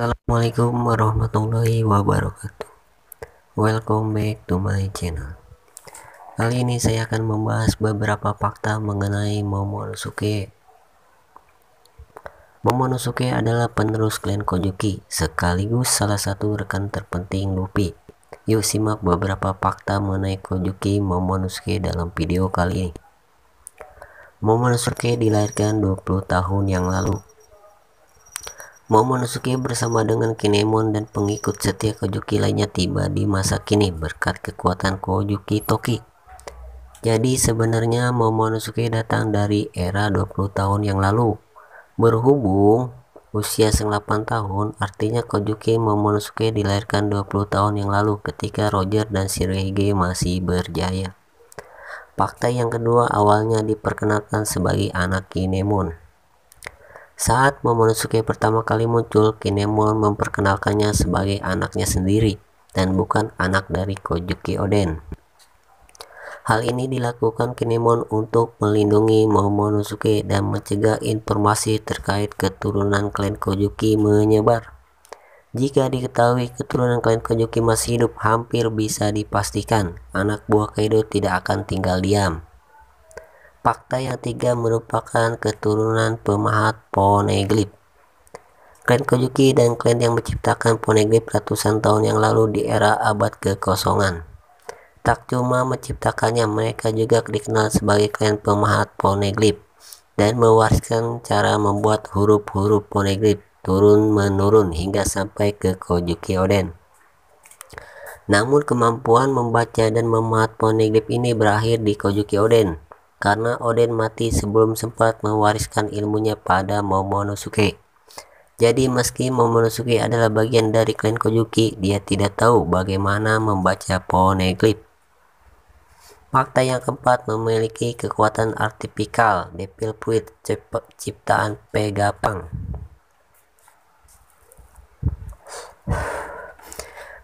Assalamualaikum warahmatullahi wabarakatuh. Welcome back to my channel. Kali ini saya akan membahas beberapa fakta mengenai Momonosuke. Momonosuke adalah penerus klan Kojuki, sekaligus salah satu rekan terpenting Luffy. Yuk simak beberapa fakta mengenai Kojuki Momonosuke dalam video kali ini. Momonosuke dilahirkan 20 tahun yang lalu. Momonosuke bersama dengan Kinemon dan pengikut setia Kojuki lainnya tiba di masa kini berkat kekuatan Kojuki Toki. Jadi sebenarnya Momonosuke datang dari era 20 tahun yang lalu. Berhubung usia 8 tahun, artinya Kojuki Momonosuke dilahirkan 20 tahun yang lalu ketika Roger dan Shirohige masih berjaya. Fakta yang kedua, awalnya diperkenalkan sebagai anak Kinemon. Saat Momonosuke pertama kali muncul, Kinemon memperkenalkannya sebagai anaknya sendiri dan bukan anak dari Kojuki Oden. Hal ini dilakukan Kinemon untuk melindungi Momonosuke dan mencegah informasi terkait keturunan klan Kojuki menyebar. Jika diketahui keturunan klan Kojuki masih hidup, hampir bisa dipastikan anak buah Kaido tidak akan tinggal diam. Fakta yang ketiga merupakan keturunan pemahat poneglyph. Klan Kojuki dan klan yang menciptakan poneglyph ratusan tahun yang lalu di era abad kekosongan. Tak cuma menciptakannya, mereka juga dikenal sebagai klan pemahat poneglyph dan mewariskan cara membuat huruf-huruf poneglyph turun-menurun hingga sampai ke Kojuki Oden. Namun kemampuan membaca dan memahat poneglyph ini berakhir di Kojuki Oden, karena Oden mati sebelum sempat mewariskan ilmunya pada Momonosuke. Jadi meski Momonosuke adalah bagian dari klan Kojuki, dia tidak tahu bagaimana membaca poneglyph. Fakta yang keempat, memiliki kekuatan artifikal Devil Fruit ciptaan Vegapunk.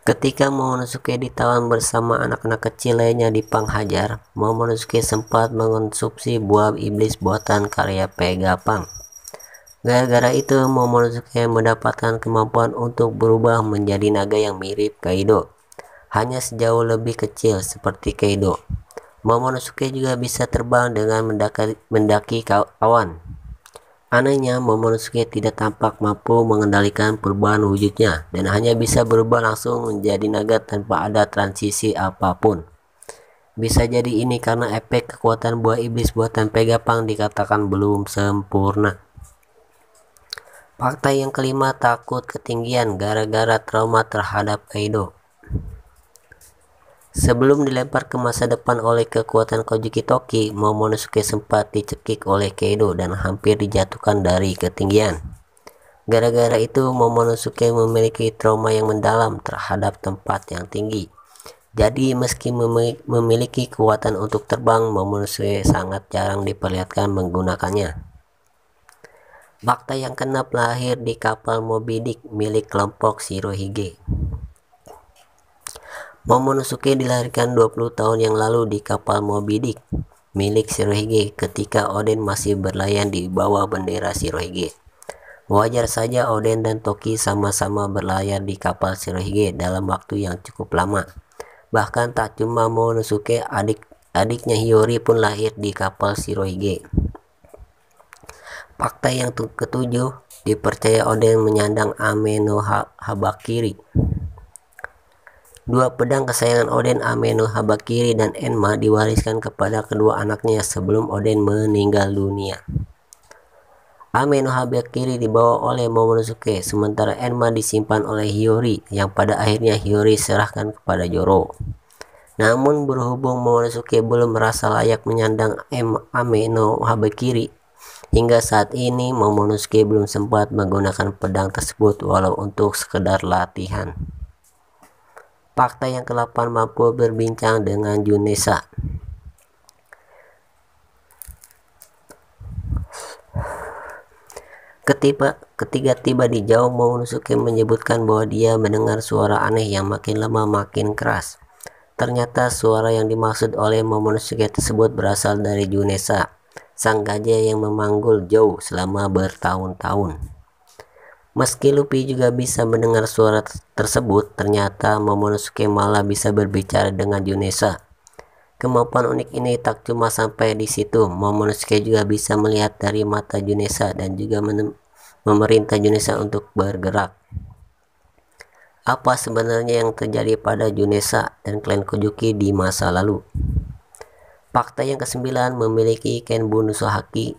Ketika Momonosuke ditawan bersama anak-anak kecil lainnya di Panghajar, Momonosuke sempat mengonsumsi buah iblis buatan karya Vegapunk. Gara-gara itu, Momonosuke mendapatkan kemampuan untuk berubah menjadi naga yang mirip Kaido, hanya sejauh lebih kecil seperti Kaido. Momonosuke juga bisa terbang dengan mendaki awan. Anehnya, Momonosuke tidak tampak mampu mengendalikan perubahan wujudnya dan hanya bisa berubah langsung menjadi naga tanpa ada transisi apapun. Bisa jadi ini karena efek kekuatan buah iblis buatan Vegapunk dikatakan belum sempurna. Fakta yang kelima, takut ketinggian gara-gara trauma terhadap Kaido. Sebelum dilempar ke masa depan oleh kekuatan Kojuki Toki, Momonosuke sempat dicekik oleh Kaido dan hampir dijatuhkan dari ketinggian. Gara-gara itu, Momonosuke memiliki trauma yang mendalam terhadap tempat yang tinggi. Jadi meski memiliki kekuatan untuk terbang, Momonosuke sangat jarang diperlihatkan menggunakannya. Fakta yang keenam, lahir di kapal Moby Dick milik kelompok Shirohige. Momonosuke dilahirkan 20 tahun yang lalu di kapal Moby Dick milik Shirohige ketika Oden masih berlayar di bawah bendera Shirohige. Wajar saja Oden dan Toki sama-sama berlayar di kapal Shirohige dalam waktu yang cukup lama. Bahkan tak cuma Momonosuke, adiknya Hiyori pun lahir di kapal Shirohige. Fakta yang ketujuh, dipercaya Oden menyandang Ame no Habakiri. Dua pedang kesayangan Oden, Ame no Habakiri dan Enma, diwariskan kepada kedua anaknya sebelum Oden meninggal dunia. Ame no Habakiri dibawa oleh Momonosuke, sementara Enma disimpan oleh Hiyori, yang pada akhirnya Hiyori serahkan kepada Zoro. Namun berhubung Momonosuke belum merasa layak menyandang Ame no Habakiri, hingga saat ini Momonosuke belum sempat menggunakan pedang tersebut walau untuk sekedar latihan. Fakta yang ke-8, mampu berbincang dengan Junessa. Ketika tiba di Zou, Momonosuke menyebutkan bahwa dia mendengar suara aneh yang makin lama makin keras. Ternyata suara yang dimaksud oleh Momonosuke tersebut berasal dari Junessa, sang gajah yang memanggul Zou selama bertahun-tahun. Meski Luffy juga bisa mendengar suara tersebut, ternyata Momonosuke malah bisa berbicara dengan Junesa. Kemampuan unik ini tak cuma sampai di situ, Momonosuke juga bisa melihat dari mata Junesa dan juga memerintah Junesa untuk bergerak. Apa sebenarnya yang terjadi pada Junesa dan klan Kojuki di masa lalu? Fakta yang ke-9, memiliki Kenbu Nusohaki.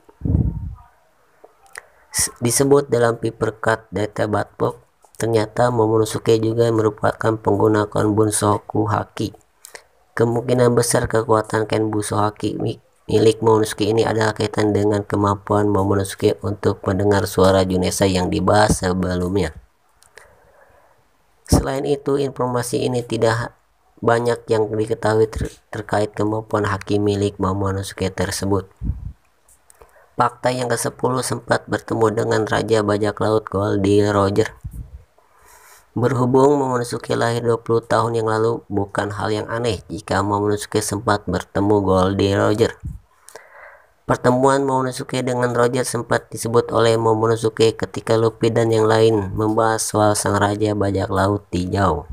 Disebut dalam Papercut Data Batbook, ternyata Momonosuke juga merupakan pengguna Kenbu Nusohaki. Kemungkinan besar kekuatan Kenbu Nusohaki milik Momonosuke ini adalah kaitan dengan kemampuan Momonosuke untuk mendengar suara Junesa yang dibahas sebelumnya. Selain itu, informasi ini tidak banyak yang diketahui terkait kemampuan haki milik Momonosuke tersebut. Fakta yang ke-10, sempat bertemu dengan Raja Bajak Laut Goldie Roger. Berhubung Momonosuke lahir 20 tahun yang lalu, bukan hal yang aneh jika Momonosuke sempat bertemu Goldie Roger. Pertemuan Momonosuke dengan Roger sempat disebut oleh Momonosuke ketika Luffy dan yang lain membahas soal sang Raja Bajak Laut Hijau.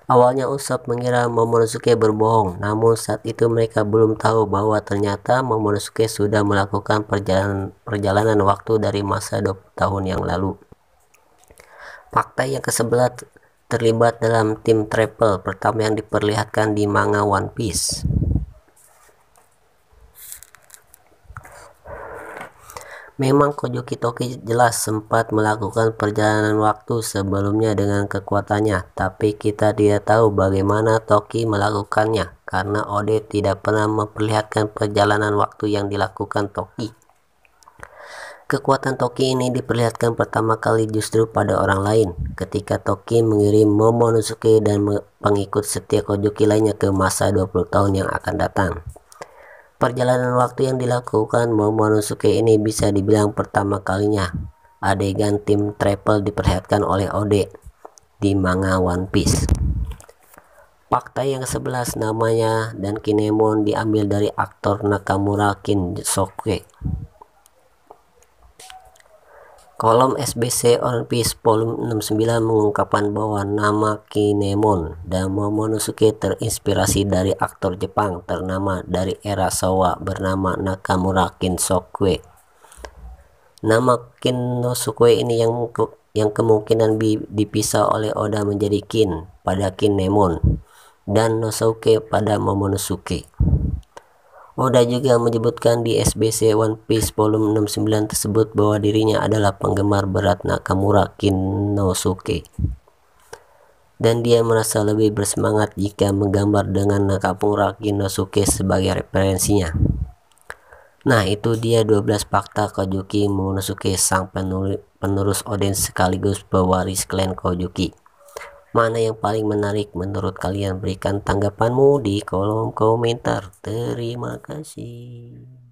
Awalnya Usopp mengira Momonosuke berbohong, namun saat itu mereka belum tahu bahwa ternyata Momonosuke sudah melakukan perjalanan waktu dari masa 20 tahun yang lalu. Fakta yang ke-11, terlibat dalam tim travel pertama yang diperlihatkan di manga One Piece. Memang Kojuki Toki jelas sempat melakukan perjalanan waktu sebelumnya dengan kekuatannya, tapi kita tidak tahu bagaimana Toki melakukannya, karena Oda tidak pernah memperlihatkan perjalanan waktu yang dilakukan Toki. Kekuatan Toki ini diperlihatkan pertama kali justru pada orang lain, ketika Toki mengirim Momonosuke dan pengikut setia Kojuki lainnya ke masa 20 tahun yang akan datang. Perjalanan waktu yang dilakukan Momonosuke ini bisa dibilang pertama kalinya adegan tim travel diperlihatkan oleh Oda di manga One Piece. Fakta yang ke-11, namanya dan Kinemon diambil dari aktor Nakamura Kinsoke. Kolom SBC One Piece volume 69 mengungkapkan bahwa nama Kinemon dan Momonosuke terinspirasi dari aktor Jepang ternama dari era Showa bernama Nakamura Kinsoke. Nama Kinsoke ini yang kemungkinan dipisah oleh Oda menjadi Kin pada Kinemon dan Nosuke pada Momonosuke. Oda juga menyebutkan di SBC One Piece volume 69 tersebut bahwa dirinya adalah penggemar berat Nakamura Kinosuke, dan dia merasa lebih bersemangat jika menggambar dengan Nakamura Kinosuke sebagai referensinya. Nah, itu dia 12 fakta Kojuki Momonosuke, sang penerus Oden sekaligus pewaris klan Kojuki. Mana yang paling menarik menurut kalian? Berikan tanggapanmu di kolom komentar. Terima kasih.